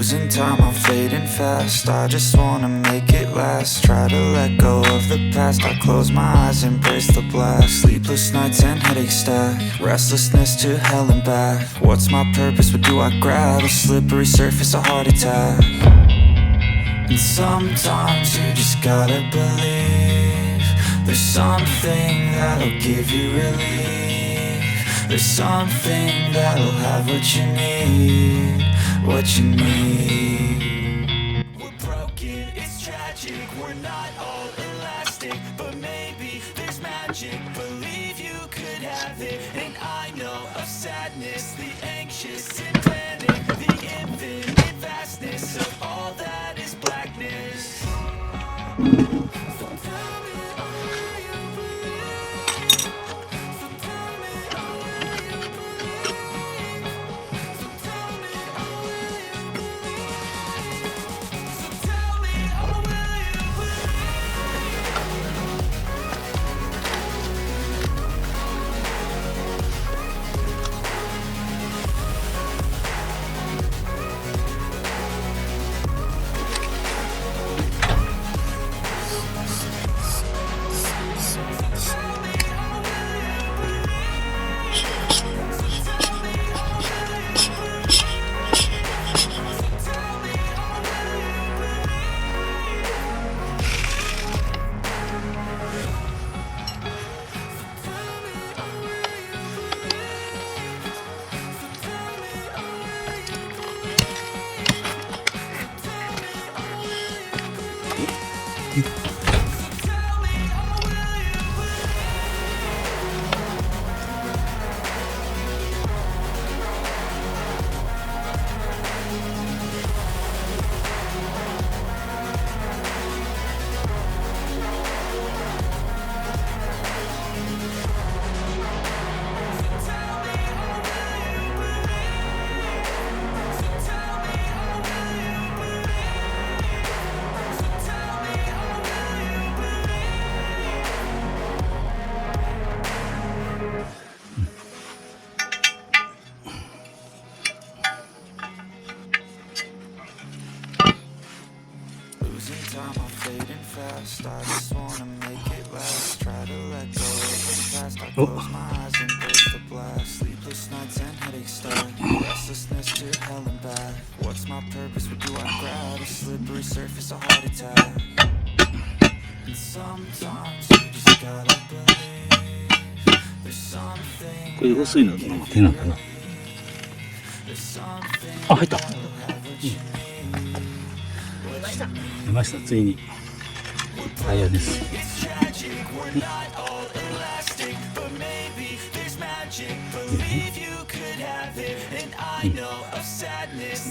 Losing time, I'm fading fast. I just wanna make it last. Try to let go of the past. I close my eyes, embrace the blast. Sleepless nights and headaches stack. Restlessness to hell and back. What's my purpose? What do I grab? A slippery surface, a heart attack. And sometimes you just gotta believe there's something that'll give you relief. There's something that'll have what you need, what you need. We're broken, it's tragic, we're not all elastic, but maybe there's magic. Believe you could have it, and I know of sadness, the anxious and panic, the infinite vastness of all that is blackness. So tell me, oh, will you believe? So tell me, oh, will you believe? So tell me, oh, will you believe? So tell me, oh, will you losing time, I'm fading fast. I just wanna make it last. Try to let go of the past. I close my eyes, embrace the blast. Sleepless nights and headaches stack. Restlessness to hell and back. What's my purpose? What do I grab? A slippery surface, a heart attack. And sometimes you just gotta believe there's something. これ薄いのの手なんだな。あ、入った。出ました。ついにタイヤです。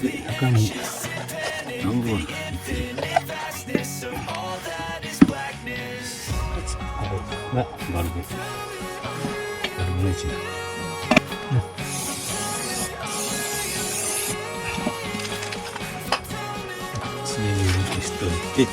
で、中に暖房が入ってる。がバルブの位置に。常に動かしておいて。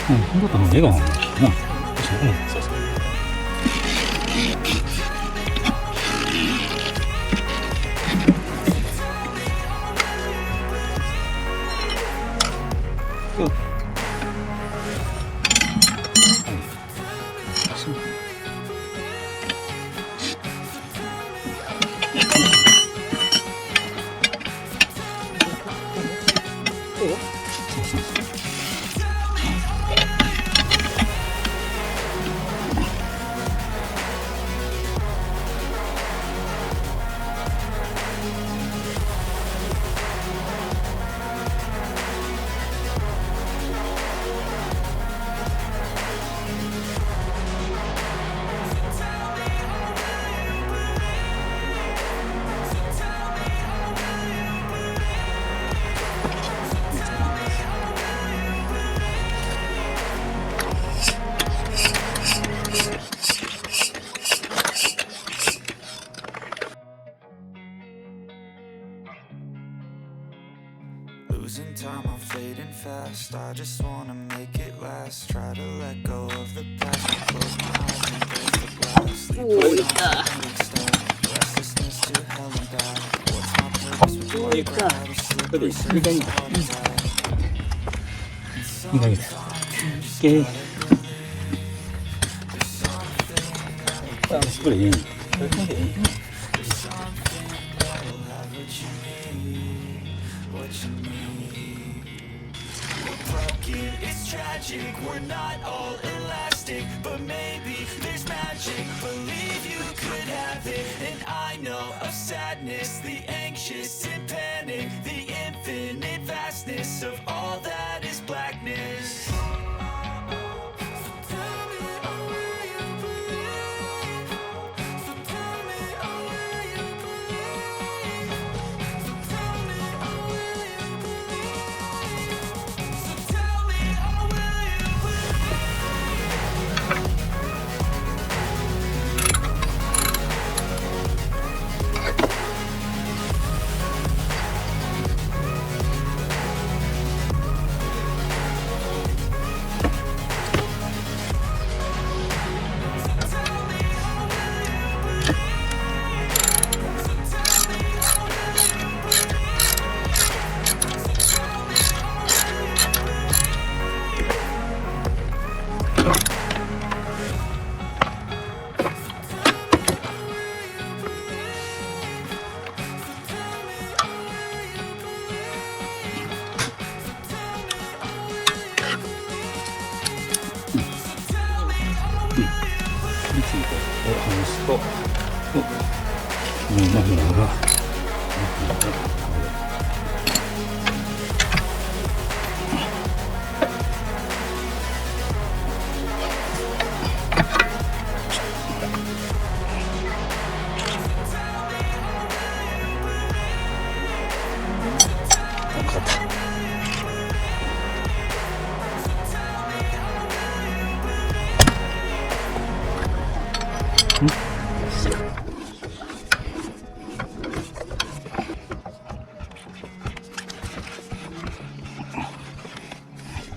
うん、本当かな、笑顔なんだな。そうそう。fast, I just wanna make it last. Try to let go of the past, I close my eyes and embrace the blast. Sleepless nights and headache stack, restlessness to hell and back. What's my purpose, what do I grab? A slippery surface, a heart attack. 2ヶ月 OK スプレーいいこれでいいIt's tragic, we're not all elastic, but maybe there's magic. Believe you could have it, and I know of sadness, the anxious and panic, the infinite vastness of all that is blackness.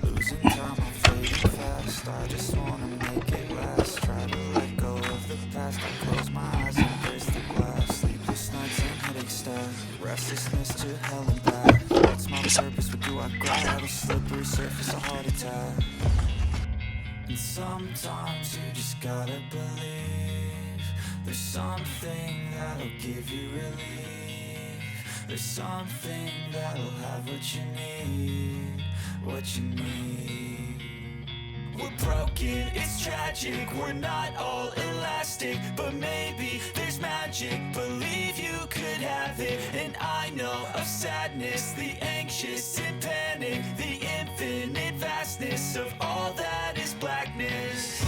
Losing time, I'm fading fast. I just wanna make it last. Try to let go of the past. I close my eyes and embrace the glass. Sleepless nights and headache stack. Restlessness to hell and back. What's my purpose? What do I grab? A slippery surface, a heart attack. And sometimes you just gotta believe there's something that'll give you relief. There's something that'll have what you need, what you need. We're broken, it's tragic, we're not all elastic, but maybe there's magic. Believe you could have it, and I know of sadness, the anxious and panic, the infinite vastness of all that is blackness.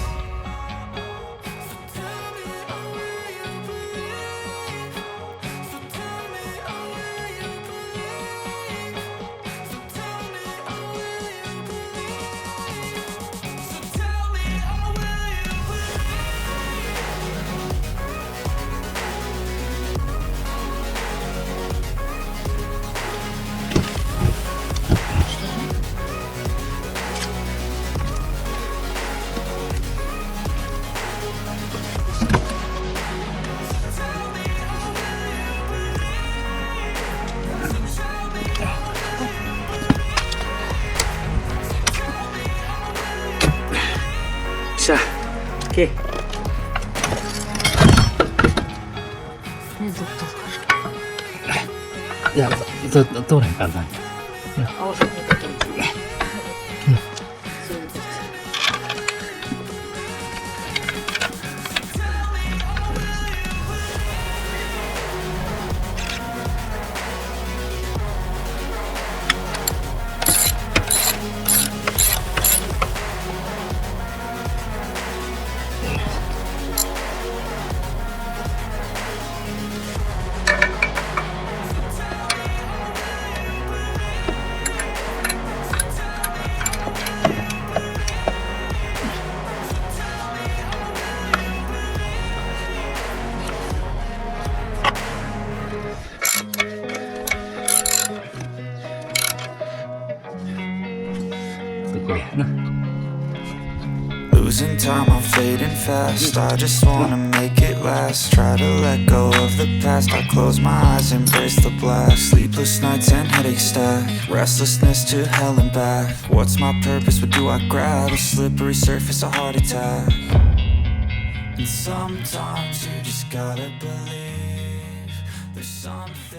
자, 오케이. 야,どうなんかな。これやな。 Losing time, I'm fading fast. I just wanna make it last. Try to let go of the past. I close my eyes, embrace the blast. Sleepless nights and headaches stack. Restlessness to hell and back. What's my purpose? What do I grab? A slippery surface, a heart attack. And sometimes you just gotta believe there's something